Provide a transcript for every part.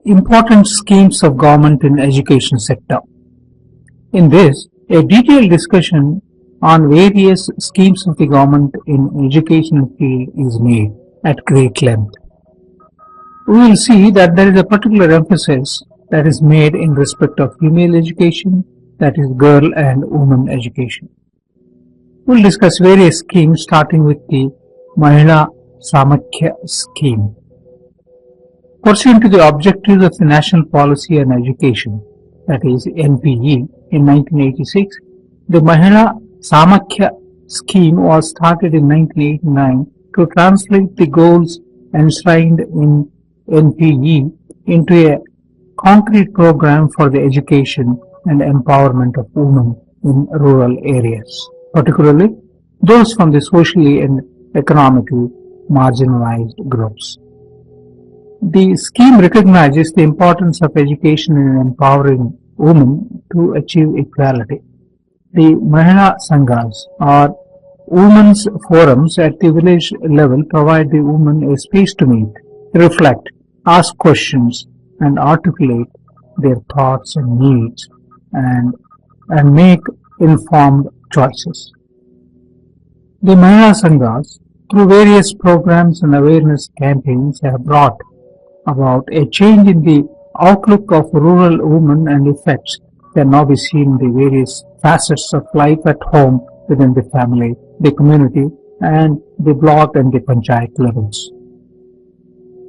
Important schemes of government in education sector. In this, a detailed discussion on various schemes of the government in education field is made at great length. We will see that there is a particular emphasis that is made in respect of female education, that is girl and woman education. We will discuss various schemes starting with the Mahila Samakhya scheme. Pursuant to the objectives of the National Policy on Education, that is NPE, in 1986, the Mahila Samakhya scheme was started in 1989 to translate the goals enshrined in NPE into a concrete program for the education and empowerment of women in rural areas, particularly those from the socially and economically marginalized groups. The scheme recognizes the importance of education in empowering women to achieve equality. The Mahila Sanghas, or women's forums at the village level, provide the women a space to meet, reflect, ask questions, and articulate their thoughts and needs and make informed choices. The Mahila Sanghas, through various programs and awareness campaigns, have brought about a change in the outlook of rural women, and effects can now be seen in the various facets of life at home, within the family, the community, and the block and the panchayat levels.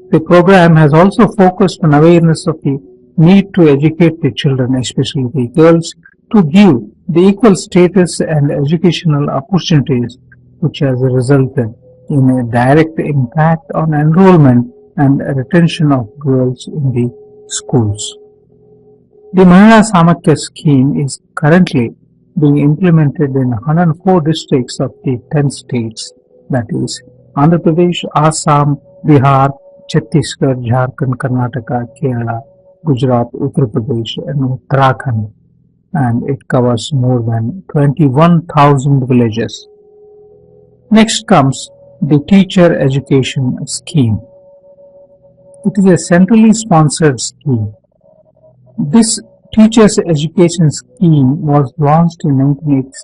The program has also focused on awareness of the need to educate the children, especially the girls, to give the equal status and educational opportunities, which has resulted in a direct impact on enrollment and retention of girls in the schools. The Mahila Samakhya scheme is currently being implemented in 104 districts of the 10 states, that is Andhra Pradesh, Assam, Bihar, Chhattisgarh, Jharkhand, Karnataka, Kerala, Gujarat, Uttar Pradesh, and Uttarakhand, and it covers more than 21,000 villages. Next comes the Teacher Education Scheme. It is a centrally sponsored scheme. This Teachers Education Scheme was launched in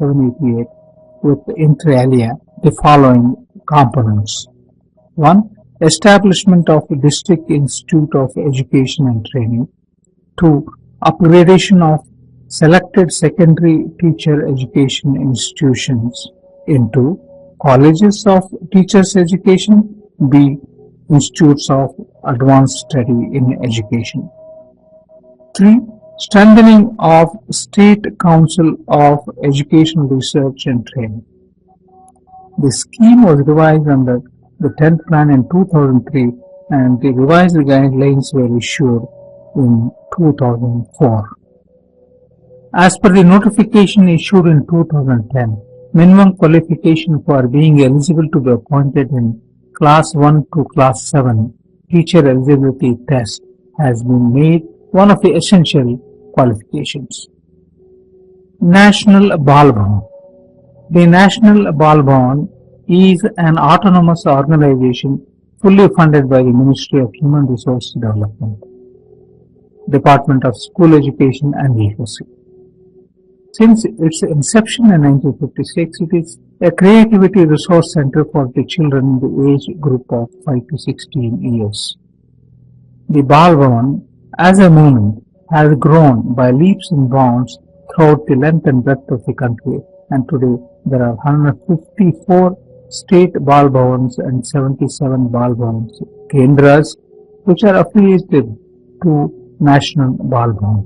1987-88 with inter alia the following components. 1. Establishment of a District Institute of Education and Training. 2. Upgradation of selected secondary teacher education institutions into colleges of teachers education, B. Institutes of Advanced Study in Education. 3. Strengthening of State Council of Educational Research and Training. The scheme was revised under the 10th Plan in 2003, and the revised guidelines were issued in 2004. As per the notification issued in 2010, minimum qualification for being eligible to be appointed in Class 1 to Class 7 teacher eligibility test has been made one of the essential qualifications. National Bal Bhavan. The National Bal Bhavan is an autonomous organization fully funded by the Ministry of Human Resource Development, Department of School Education and Literacy. Since its inception in 1956, it is a creativity resource center for the children in the age group of 5 to 16 years. The Bal Bhavan, as a movement, has grown by leaps and bounds throughout the length and breadth of the country, and today there are 154 state Bal Bhavans and 77 Bal Bhavans Kendras, which are affiliated to National Bal Bhavan.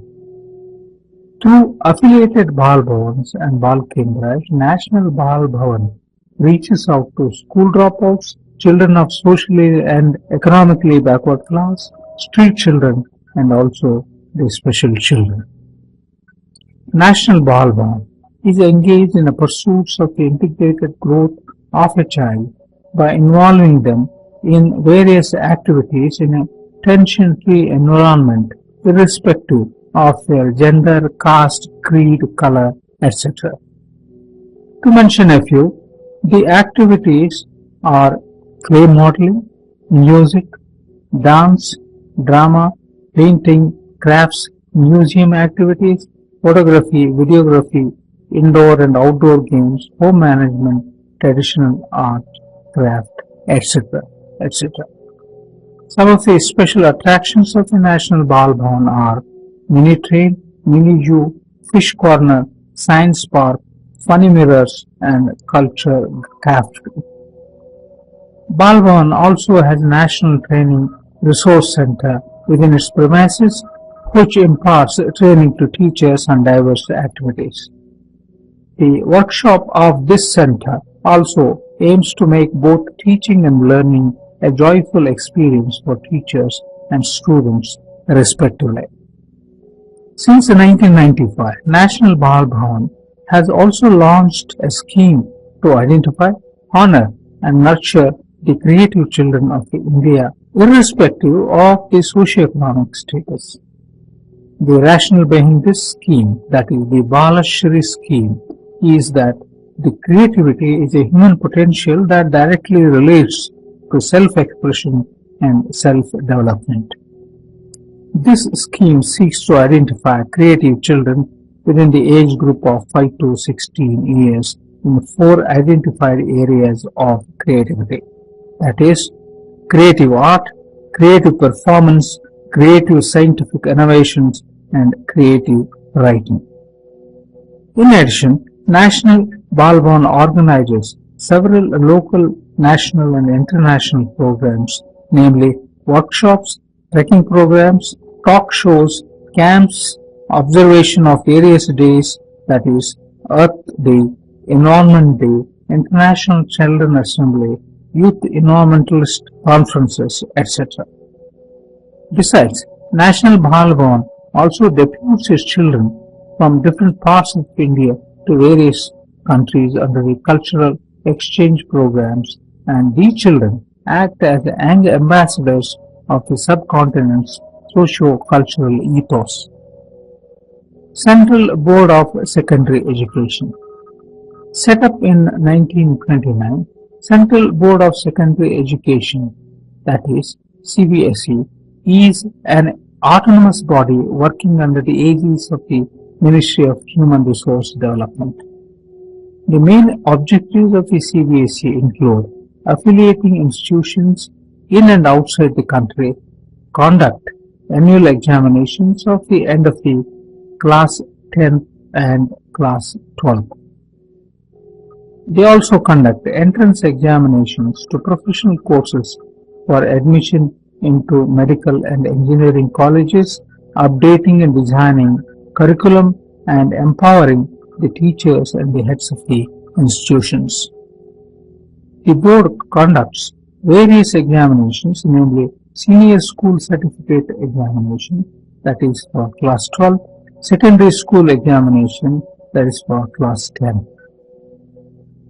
Through affiliated Bal Bhavans and Bal Kendras, National Bal Bhavan reaches out to school dropouts, children of socially and economically backward class, street children, and also the special children. National Bal Bhavan is engaged in the pursuits of the integrated growth of a child by involving them in various activities in a tension-free environment irrespective of their gender, caste, creed, color, etc. To mention a few, the activities are clay modeling, music, dance, drama, painting, crafts, museum activities, photography, videography, indoor and outdoor games, home management, traditional art, craft, etc. etc. Some of the special attractions of the National Bal Bhavan are mini train, mini zoo, fish corner, science park, funny mirrors, and culture cafe. Bal Bhavan also has a National Training Resource Center within its premises, which imparts training to teachers on diverse activities. The workshop of this center also aims to make both teaching and learning a joyful experience for teachers and students respectively. Since 1995, National Bal Bhavan has also launched a scheme to identify, honor and nurture the creative children of India irrespective of the socio-economic status. The rationale behind this scheme, that is the Balashri scheme, is that the creativity is a human potential that directly relates to self-expression and self-development. This scheme seeks to identify creative children within the age group of 5 to 16 years in 4 identified areas of creativity, that is, creative art, creative performance, creative scientific innovations, and creative writing. In addition, National Bal Bhavan organizes several local, national and international programs, namely workshops, trekking programs, talk shows, camps, observation of various days, that is, Earth Day, Environment Day, International Children Assembly, Youth Environmentalist Conferences, etc. Besides, National Bal Bhavan also deputes its children from different parts of India to various countries under the cultural exchange programs, and these children act as the young ambassadors of the subcontinent's socio-cultural ethos. Central Board of Secondary Education. Set up in 1929, Central Board of Secondary Education, that is CBSE, is an autonomous body working under the aegis of the Ministry of Human Resource Development. The main objectives of the CBSE include affiliating institutions in and outside the country, conduct annual examinations of the end of the class 10th and class 12th. They also conduct entrance examinations to professional courses for admission into medical and engineering colleges, updating and designing curriculum, and empowering the teachers and the heads of the institutions. The board conducts various examinations, namely Senior School Certificate Examination, that is for class 12, Secondary School Examination, that is for class 10.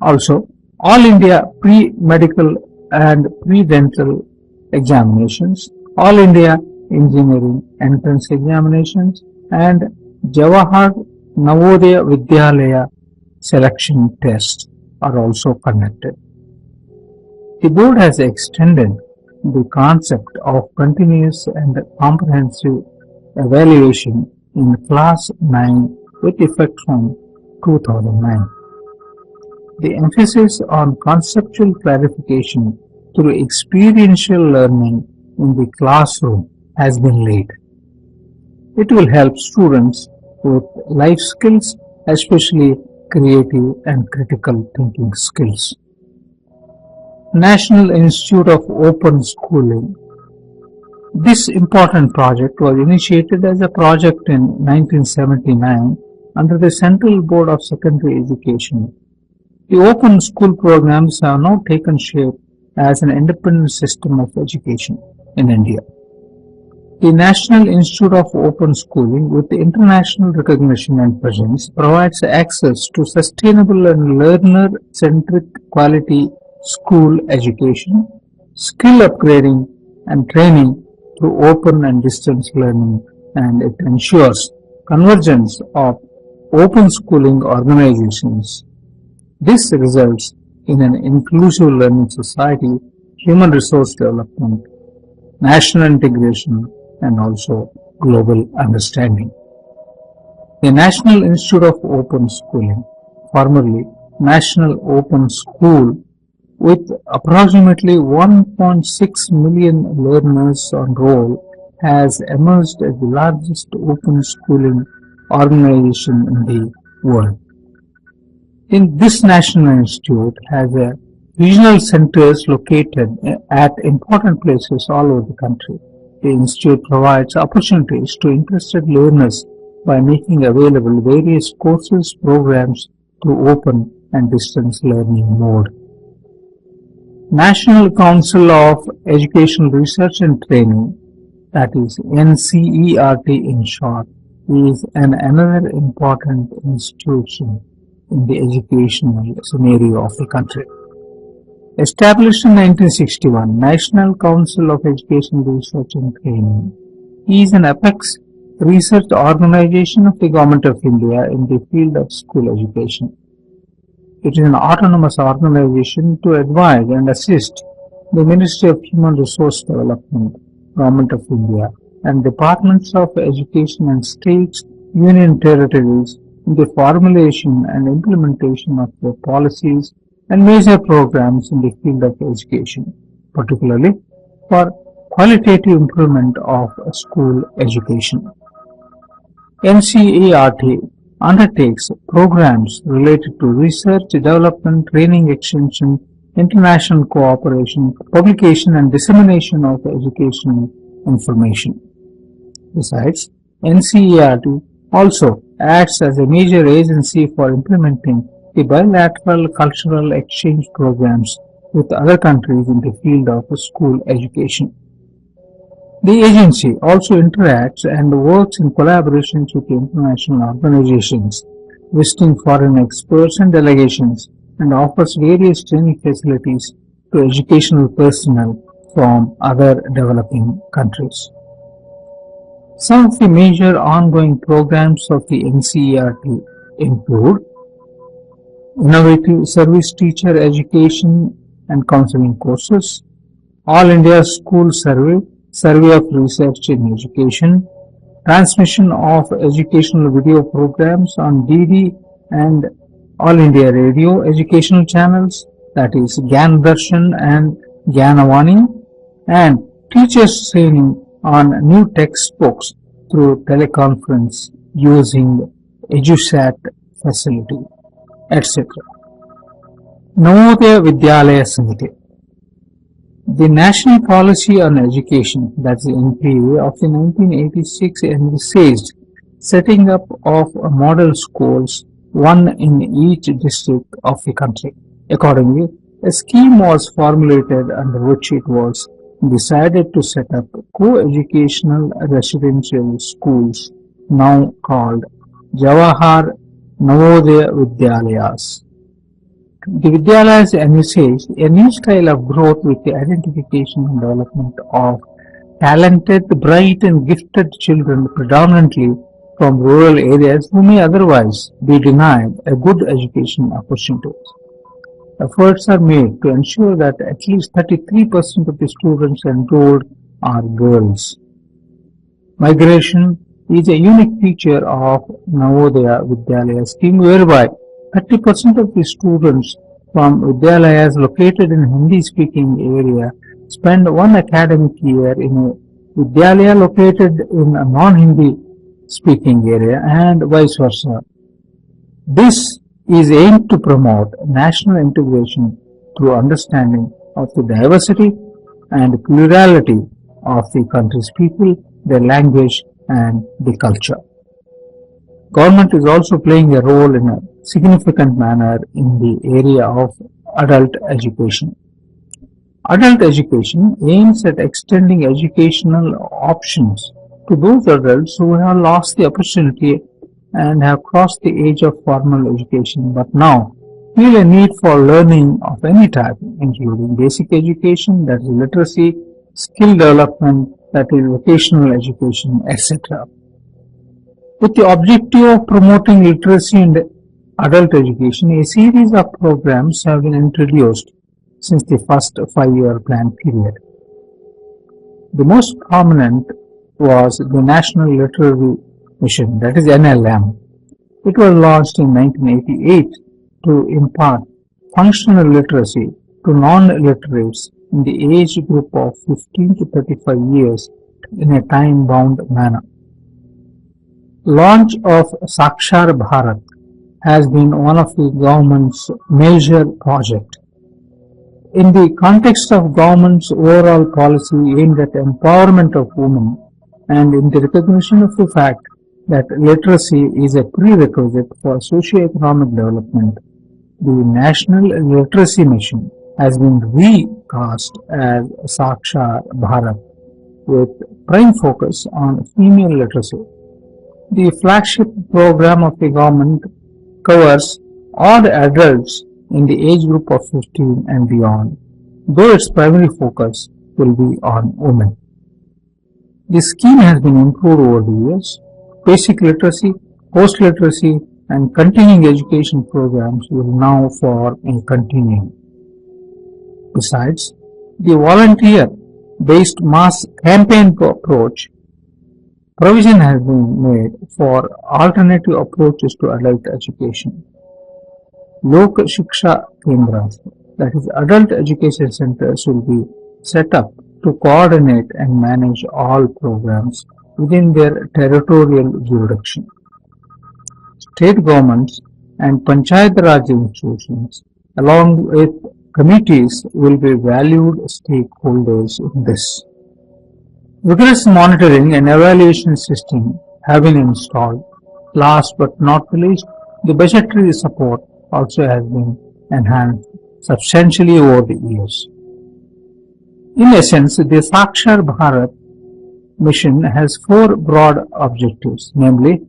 Also, All India Pre-Medical and Pre-Dental Examinations, All India Engineering Entrance Examinations, and Jawahar Navodaya Vidyalaya Selection Tests are also conducted. The board has extended the concept of continuous and comprehensive evaluation in class 9 with effect from 2009. The emphasis on conceptual clarification through experiential learning in the classroom has been laid. It will help students with life skills, especially creative and critical thinking skills. National Institute of Open Schooling. This important project was initiated as a project in 1979 under the Central Board of Secondary Education. The open school programs have now taken shape as an independent system of education in India. The National Institute of Open Schooling, with international recognition and presence, provides access to sustainable and learner-centric quality school education, skill upgrading and training through open and distance learning, and it ensures convergence of open schooling organizations. This results in an inclusive learning society, human resource development, national integration, and also global understanding. The National Institute of Open Schooling, formerly National Open School, with approximately 1.6 million learners on roll, has emerged as the largest open schooling organization in the world. This National Institute has regional centers located at important places all over the country. The institute provides opportunities to interested learners by making available various courses, programs through open and distance learning mode. National Council of Educational Research and Training, that is NCERT in short, is another important institution in the educational scenario of the country. Established in 1961, National Council of Educational Research and Training is an apex research organization of the Government of India in the field of school education. It is an autonomous organization to advise and assist the Ministry of Human Resource Development, Government of India, and Departments of Education and states, union territories in the formulation and implementation of their policies and major programs in the field of education, particularly for qualitative improvement of school education. NCERT undertakes programs related to research, development, training extension, international cooperation, publication and dissemination of educational information. Besides, NCERT also acts as a major agency for implementing the bilateral cultural exchange programs with other countries in the field of school education. The agency also interacts and works in collaboration with international organizations, visiting foreign experts and delegations, and offers various training facilities to educational personnel from other developing countries. Some of the major ongoing programs of the NCERT include Innovative Service Teacher Education and Counseling Courses, All India School Survey, Survey of Research in Education, transmission of educational video programs on DD and All India Radio educational channels, that is Gyan Darshan and Gyanavani, and teachers training on new textbooks through teleconference using EduSat facility, etc. Navodaya Vidyalaya Samiti. The National Policy on Education, that's the NPA, of the 1986 envisaged setting up of model schools, one in each district of the country. Accordingly, a scheme was formulated under which it was decided to set up co-educational residential schools, now called Jawahar Navodaya Vidyalayas. The Vidyalayas envisage a new style of growth with the identification and development of talented, bright and gifted children predominantly from rural areas who may otherwise be denied a good education opportunities. Efforts are made to ensure that at least 33% of the students enrolled are girls. Migration is a unique feature of Navodaya Vidyalaya scheme whereby 30% of the students from Vidyalayas located in Hindi-speaking area spend one academic year in a Vidyalaya located in a non-Hindi speaking area and vice versa. This is aimed to promote national integration through understanding of the diversity and plurality of the country's people, their language and the culture. Government is also playing a role in a significant manner in the area of adult education. Adult education aims at extending educational options to those adults who have lost the opportunity and have crossed the age of formal education but now feel a need for learning of any type, including basic education, that is literacy, skill development, that is vocational education, etc. With the objective of promoting literacy and adult education, a series of programs have been introduced since the first 5-year plan period. The most prominent was the National Literary Mission, that is NLM. It was launched in 1988 to impart functional literacy to non-literates in the age group of 15 to 35 years in a time-bound manner. Launch of Sakshar Bharat has been one of the government's major projects. In the context of government's overall policy aimed at empowerment of women and in the recognition of the fact that literacy is a prerequisite for socio-economic development, the National Literacy Mission has been recast as Sakshar Bharat with prime focus on female literacy. The flagship program of the government covers all the adults in the age group of 15 and beyond, though its primary focus will be on women. The scheme has been improved over the years. Basic literacy, post-literacy, and continuing education programs will now form a continuum. Besides, the volunteer-based mass campaign approach, provision has been made for alternative approaches to adult education. Lok Shiksha Kendras, that is adult education centers, will be set up to coordinate and manage all programs within their territorial jurisdiction. State governments and Panchayat Raj institutions, along with committees, will be valued stakeholders in this. Rigorous monitoring and evaluation system have been installed. Last but not the least, the budgetary support also has been enhanced substantially over the years. In essence, the Sakshar Bharat mission has 4 broad objectives, namely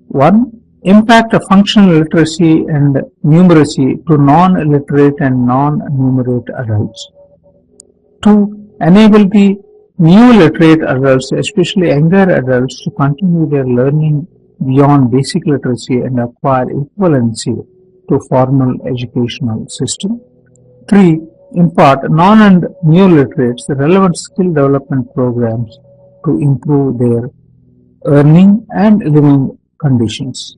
1. Impact of functional literacy and numeracy to non-literate and non-numerate adults. 2. Enable the new literate adults, especially younger adults, to continue their learning beyond basic literacy and acquire equivalency to formal educational system. 3. Impart non and new literates relevant skill development programs to improve their earning and living conditions.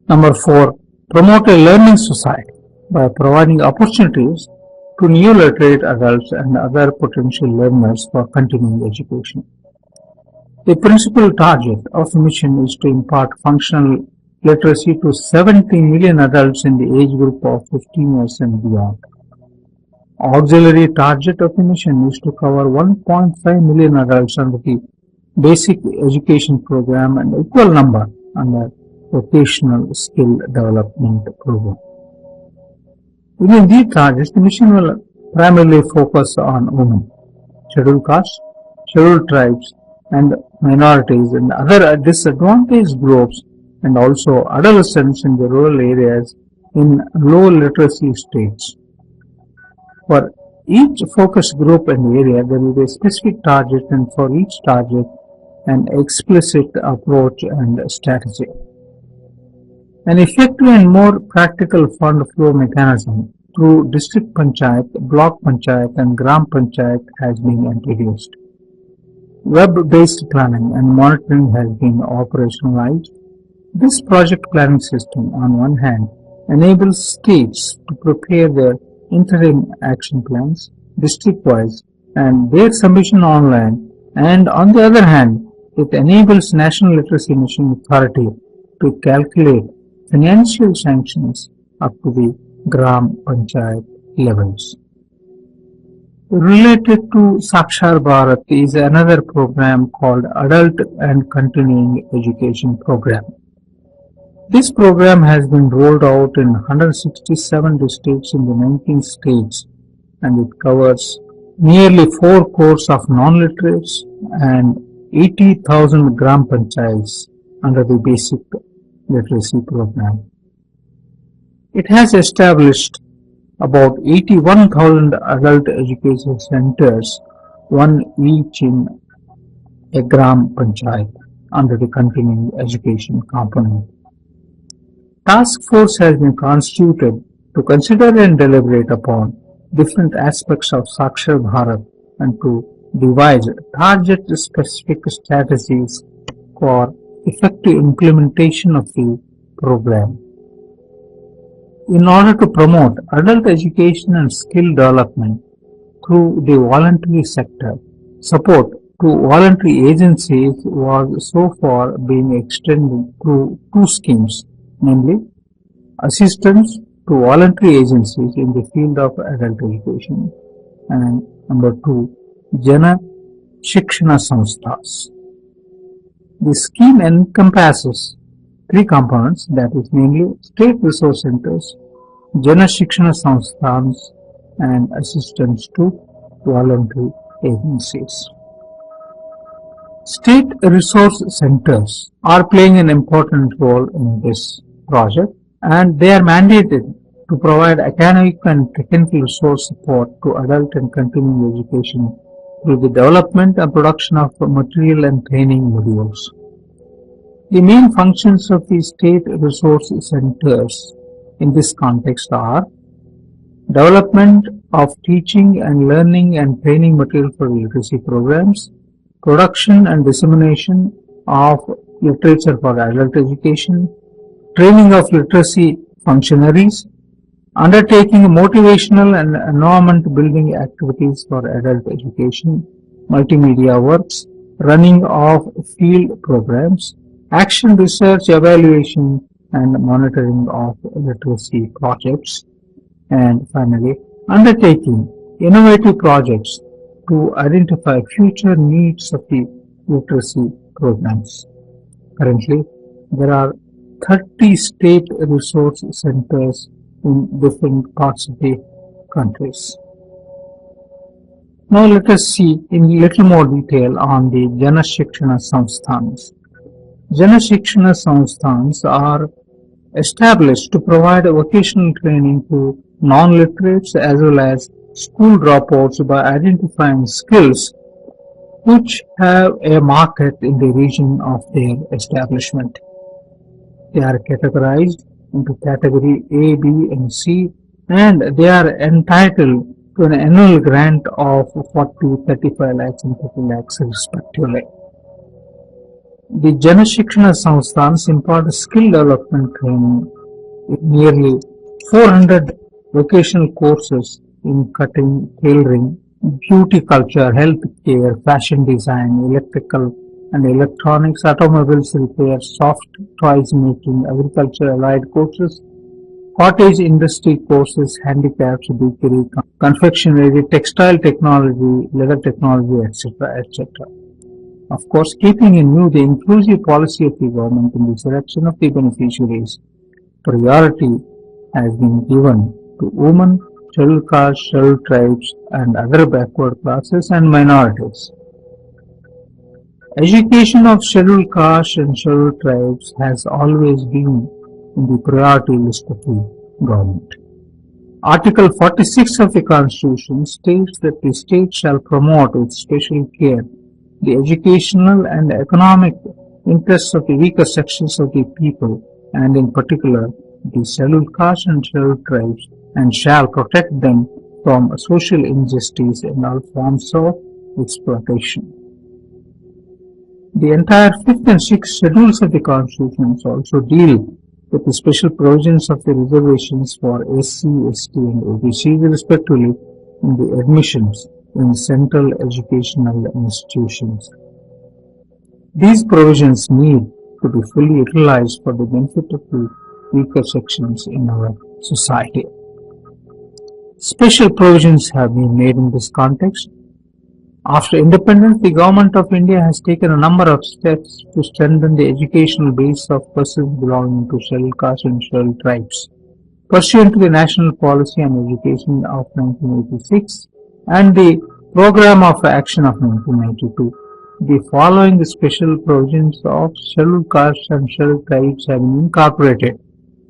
Number 4. Promote a learning society by providing opportunities to new literate adults and other potential learners for continuing education. The principal target of the mission is to impart functional literacy to 70 million adults in the age group of 15 years and beyond. Auxiliary target of the mission is to cover 1.5 million adults under the basic education program and equal number under vocational skill development program. Within these targets, the mission will primarily focus on women, scheduled castes, scheduled tribes, and minorities and other disadvantaged groups, and also adolescents in the rural areas in low literacy states. For each focus group and area, there will be a specific target, and for each target, an explicit approach and strategy. An effective and more practical fund flow mechanism through district panchayat, block panchayat, and gram panchayat has been introduced. Web-based planning and monitoring has been operationalized. This project planning system, on one hand, enables states to prepare their interim action plans district-wise and their submission online, and on the other hand, it enables National Literacy Mission Authority to calculate financial sanctions up to the Gram Panchayat levels. Related to Sakshar Bharat is another program called Adult and Continuing Education Program. This program has been rolled out in 167 districts in the 19 states, and it covers nearly 4 crores of non-literates and 80,000 gram panchayats under the basic literacy program. It has established about 81,000 adult education centers, one each in a gram panchayat under the continuing education component. Task force has been constituted to consider and deliberate upon different aspects of Sakshar Bharat and to devise target-specific strategies for effective implementation of the program. In order to promote adult education and skill development through the voluntary sector, support to voluntary agencies was so far being extended through two schemes, namely assistance to voluntary agencies in the field of adult education and number two, Jana Shikshana Samsthas. The scheme encompasses three components, that is namely state resource centers, Jana Shikshana Samsthans and assistance to voluntary agencies. State resource centers are playing an important role in this project and they are mandated to provide academic and technical resource support to adult and continuing education through the development and production of material and training modules. The main functions of the state resource centers in this context are development of teaching and learning and training material for literacy programs, production and dissemination of literature for adult education, training of literacy functionaries, undertaking motivational and environment building activities for adult education, multimedia works, running of field programs, action research evaluation and monitoring of literacy projects, and finally undertaking innovative projects to identify future needs of the literacy programs. Currently, there are 30 state resource centers in different parts of the countries. Now let us see in little more detail on the Jana Shikshana Samsthans. Jana Shikshana Samsthans are established to provide vocational training to non-literates as well as school dropouts by identifying skills which have a market in the region of their establishment. They are categorized into category A, B and C and they are entitled to an annual grant of 40, 35 lakhs and 30 lakhs respectively. The Jana Shikshana Samsthans impart skill development training in nearly 400 vocational courses in cutting, tailoring, beauty culture, health care, fashion design, electrical and electronics, automobiles repair, soft toys making, agriculture allied courses, cottage industry courses, handicrafts, bakery, confectionery, textile technology, leather technology, etc., etc. Of course, keeping in view the inclusive policy of the government in the selection of the beneficiaries, priority has been given to women, scheduled castes, scheduled tribes, and other backward classes and minorities. Education of scheduled castes and scheduled tribes has always been in the priority list of the government. Article 46 of the Constitution states that the state shall promote with special care the educational and economic interests of the weaker sections of the people and in particular the scheduled castes and scheduled tribes and shall protect them from social injustice and all forms of exploitation. The entire 5th and 6th schedules of the Constitution also deal with the special provisions of the reservations for SC, ST and OBC respectively in the admissions in central educational institutions. These provisions need to be fully utilized for the benefit of the weaker sections in our society. Special provisions have been made in this context. After independence, the Government of India has taken a number of steps to strengthen the educational base of persons belonging to scheduled castes and scheduled tribes. Pursuant to the National Policy on Education of 1986 and the Program of Action of 1992, the following special provisions of scheduled castes and scheduled tribes have been incorporated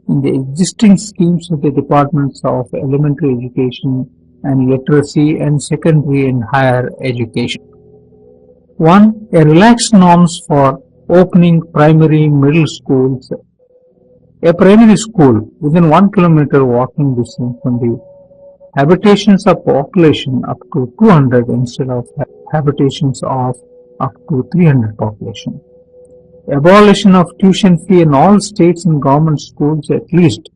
in the existing schemes of the Departments of Elementary Education and Literacy and Secondary and Higher Education. 1. A relaxed norms for opening primary, middle schools A primary school within 1 kilometer walking distance from the habitations of population up to 200 instead of habitations of up to 300 population. Abolition of tuition fee in all states and government schools at least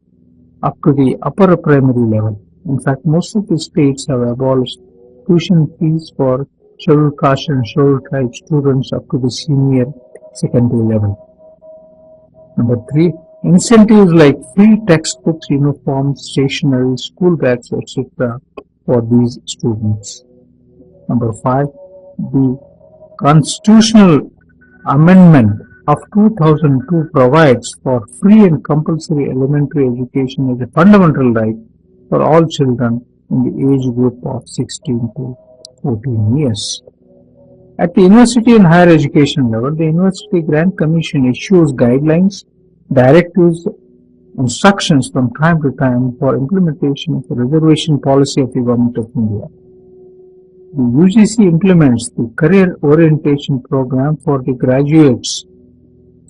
up to the upper primary level. In fact, most of the states have abolished tuition fees for scheduled caste and scheduled tribe students up to the senior secondary level. Number 3. Incentives like free textbooks, uniforms, stationery, school bags, etc. for these students. Number 5. The Constitutional Amendment of 2002 provides for free and compulsory elementary education as a fundamental right for all children in the age group of 16 to 14 years. At the university and higher education level, the University Grant Commission issues guidelines, directives, instructions from time to time for implementation of the reservation policy of the Government of India. The UGC implements the career orientation program for the graduates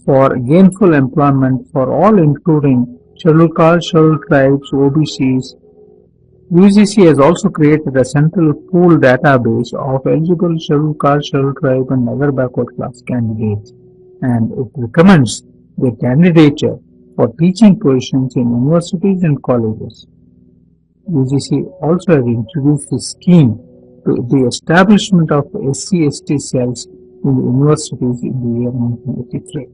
for gainful employment for all including scheduled castes, scheduled tribes, OBCs. UGC has also created a central pool database of eligible scheduled caste, scheduled tribe and other backward class candidates, and it recommends their candidature for teaching positions in universities and colleges. UGC also has introduced a scheme to the establishment of SC/ST cells in the universities in the year 1983.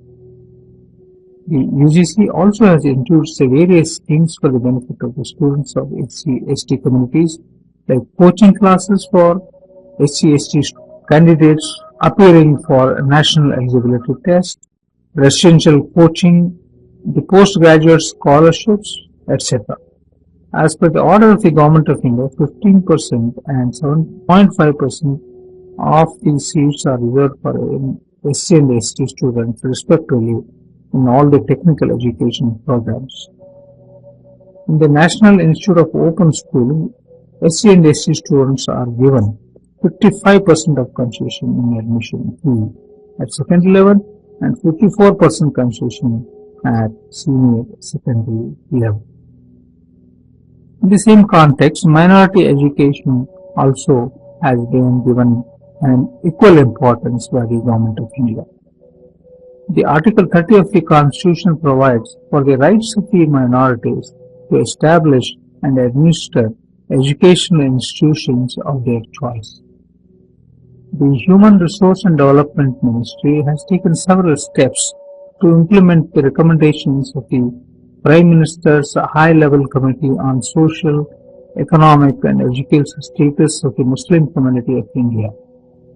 The UGC also has introduced various schemes for the benefit of the students of SC/ST communities, like coaching classes for SC/ST candidates appearing for national eligibility test, residential coaching, the postgraduate scholarships, etc. As per the order of the Government of India, 15% and 7.5% of these seats are reserved for SC and ST students respectively in all the technical education programs. In the National Institute of Open Schooling, SC and ST students are given 55% of concession in admission fee at secondary level and 54% concession at senior secondary level. In the same context, minority education also has been given an equal importance by the Government of India. The Article 30 of the Constitution provides for the rights of the minorities to establish and administer educational institutions of their choice. The Human Resource and Development Ministry has taken several steps to implement the recommendations of the Prime Minister's High-Level Committee on Social, Economic and Educational Status of the Muslim Community of India,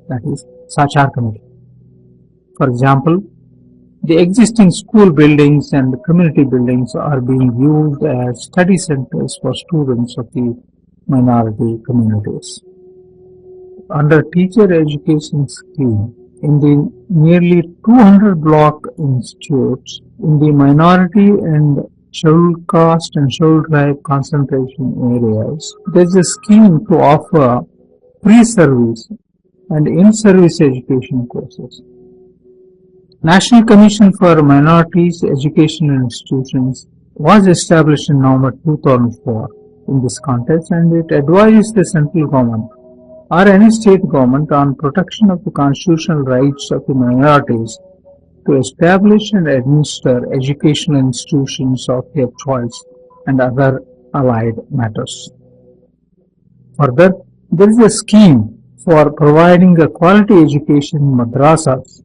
that is, SACHAR Committee. For example, the existing school buildings and community buildings are being used as study centers for students of the minority communities. Under Teacher Education Scheme, in the nearly 200 block institutes in the minority and scheduled caste and scheduled tribe concentration areas, there is a scheme to offer pre-service and in-service education courses. National Commission for Minorities Educational Institutions was established in November 2004 in this context, and it advises the central government or any state government on protection of the constitutional rights of the minorities to establish and administer educational institutions of their choice and other allied matters. Further, there is a scheme for providing a quality education in madrasas.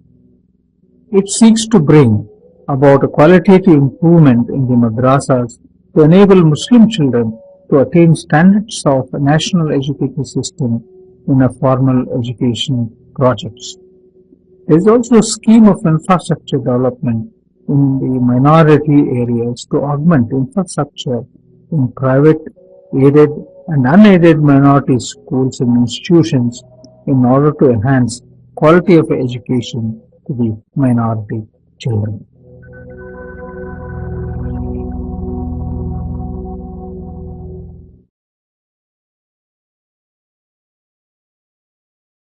It seeks to bring about a qualitative improvement in the madrasas to enable Muslim children to attain standards of a national education system in a formal education projects. There is also a scheme of infrastructure development in the minority areas to augment infrastructure in private, aided and unaided minority schools and institutions in order to enhance quality of education to the minority children.